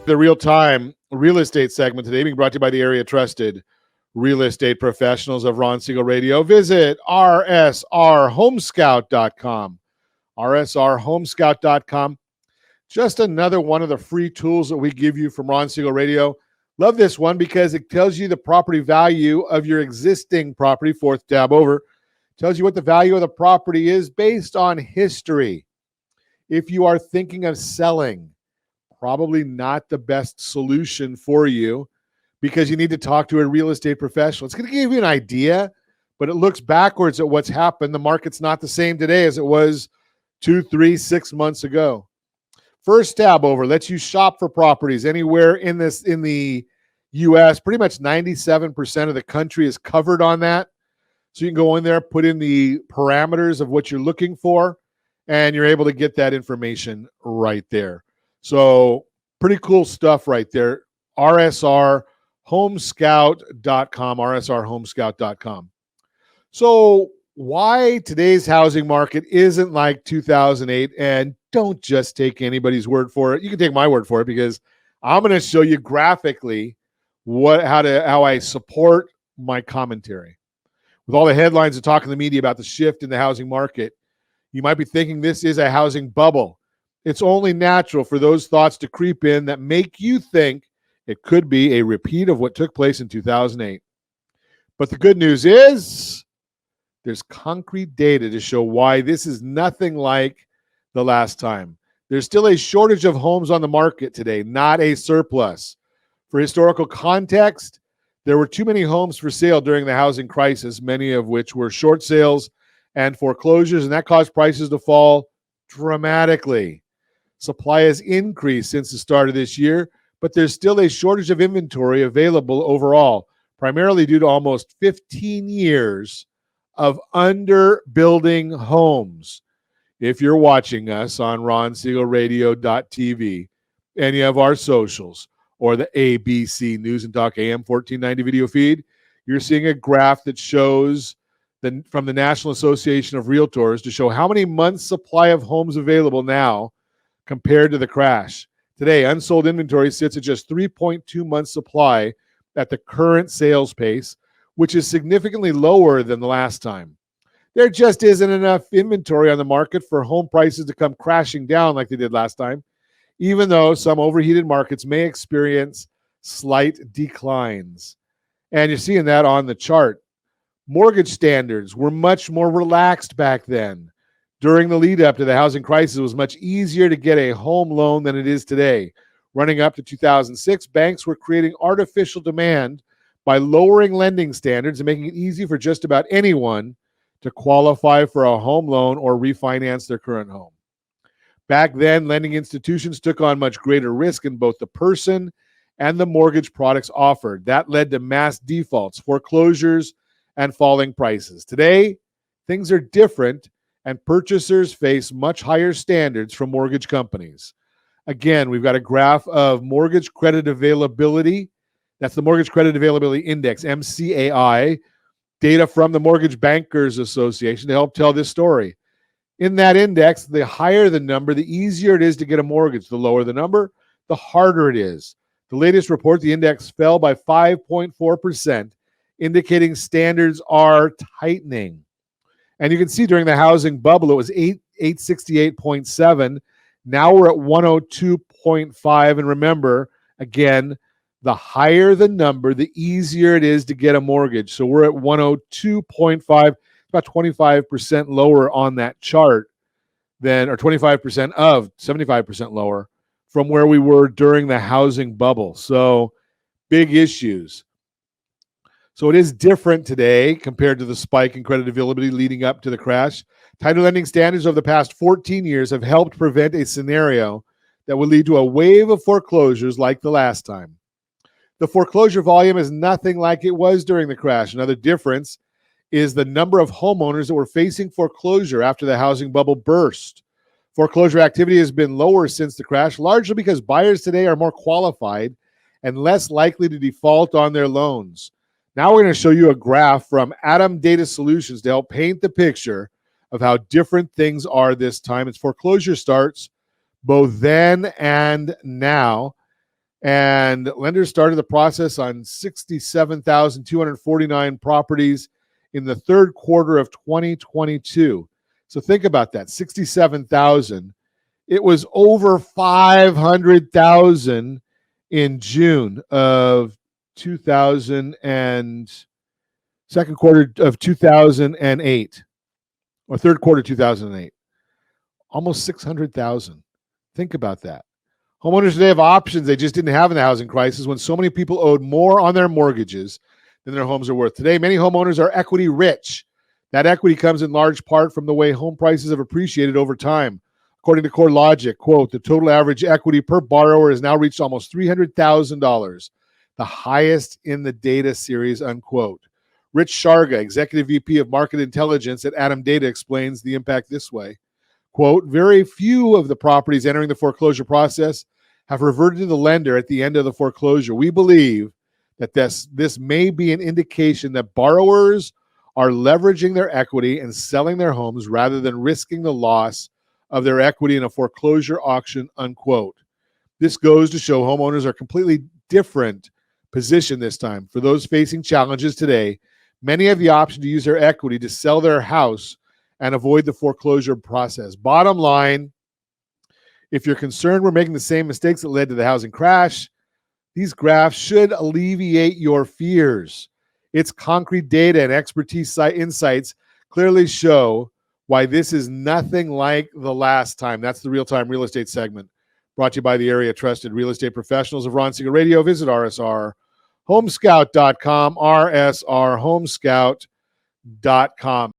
The real-time real estate segment today being brought to you by the area trusted real estate professionals of Ron Siegel Radio. Visit rsrhomescout.com. rsrhomescout.com. Just another one of the free tools that we give you from Ron Siegel Radio. Love this one because it tells you the property value of your existing property. Fourth tab over. Tells you what the value of the property is based on history. If you are thinking of selling, probably not the best solution for you because you need to talk to a real estate professional. It's going to give you an idea, but it looks backwards at what's happened. The market's not the same today as it was 2, 3, 6 months ago. First tab over lets you shop for properties anywhere in the U.S. Pretty much 97% of the country is covered on that. So you can go in there, put in the parameters of what you're looking for, and you're able to get that information right there. So pretty cool stuff right there. rsrhomescout.com, rsrhomescout.com. So why today's housing market isn't like 2008, and don't just take anybody's word for it. You can take my word for it because I'm going to show you graphically how I support my commentary. With all the headlines and talk in the media about the shift in the housing market, you might be thinking this is a housing bubble. It's only natural for those thoughts to creep in that make you think it could be a repeat of what took place in 2008. But the good news is there's concrete data to show why this is nothing like the last time. There's still a shortage of homes on the market today, not a surplus. For historical context, there were too many homes for sale during the housing crisis, many of which were short sales and foreclosures, and that caused prices to fall dramatically. Supply has increased since the start of this year, but there's still a shortage of inventory available overall, primarily due to almost 15 years of underbuilding homes. If you're watching us on ronsiegelradio.tv, any of our socials, or the ABC News and Talk AM 1490 video feed, you're seeing a graph that shows from the National Association of Realtors to show how many months supply of homes available now compared to the crash. Today, unsold inventory sits at just 3.2 months supply at the current sales pace, which is significantly lower than the last time. There just isn't enough inventory on the market for home prices to come crashing down like they did last time, even though some overheated markets may experience slight declines. And you're seeing that on the chart. Mortgage standards were much more relaxed back then. During the lead up to the housing crisis, it was much easier to get a home loan than it is today. Running up to 2006, banks were creating artificial demand by lowering lending standards and making it easy for just about anyone to qualify for a home loan or refinance their current home. Back then, lending institutions took on much greater risk in both the person and the mortgage products offered. That led to mass defaults, foreclosures, and falling prices. Today, things are different, and purchasers face much higher standards from mortgage companies. Again, we've got a graph of mortgage credit availability. That's the Mortgage Credit Availability Index, MCAI, data from the Mortgage Bankers Association to help tell this story. In that index, the higher the number, the easier it is to get a mortgage. The lower the number, the harder it is. The latest report, the index fell by 5.4%, indicating standards are tightening. And you can see during the housing bubble, it was 868.7. Now we're at 102.5. And remember, again, the higher the number, the easier it is to get a mortgage. So we're at 102.5, about 25% lower on that chart than, or 25% of 75% lower from where we were during the housing bubble. So big issues. So it is different today compared to the spike in credit availability leading up to the crash. Tighter lending standards over the past 14 years have helped prevent a scenario that would lead to a wave of foreclosures like the last time. The foreclosure volume is nothing like it was during the crash. Another difference is the number of homeowners that were facing foreclosure after the housing bubble burst. Foreclosure activity has been lower since the crash, largely because buyers today are more qualified and less likely to default on their loans. Now we're going to show you a graph from Atom Data Solutions to help paint the picture of how different things are this time. It's foreclosure starts both then and now. And lenders started the process on 67,249 properties in the third quarter of 2022. So think about that, 67,000. It was over 500,000 in June of 2000 and second quarter of 2008 or third quarter 2008. Almost 600,000. Think about that. Homeowners today have options they just didn't have in the housing crisis when so many people owed more on their mortgages than their homes are worth. Today, many homeowners are equity rich. That equity comes in large part from the way home prices have appreciated over time. According to CoreLogic, quote, the total average equity per borrower has now reached almost $300,000, the highest in the data series, unquote. Rich Sharga, Executive VP of Market Intelligence at Adam Data, explains the impact this way. Quote, very few of the properties entering the foreclosure process have reverted to the lender at the end of the foreclosure. We believe that this may be an indication that borrowers are leveraging their equity and selling their homes rather than risking the loss of their equity in a foreclosure auction, unquote. This goes to show homeowners are completely different position this time. For those facing challenges today, many have the option to use their equity to sell their house and avoid the foreclosure process. Bottom line, if you're concerned we're making the same mistakes that led to the housing crash, these graphs should alleviate your fears. Its concrete data and expertise insights clearly show why this is nothing like the last time. That's the real-time real estate segment, brought to you by the area trusted real estate professionals of Ron Siegel Radio. Visit rsrhomescout.com, rsrhomescout.com.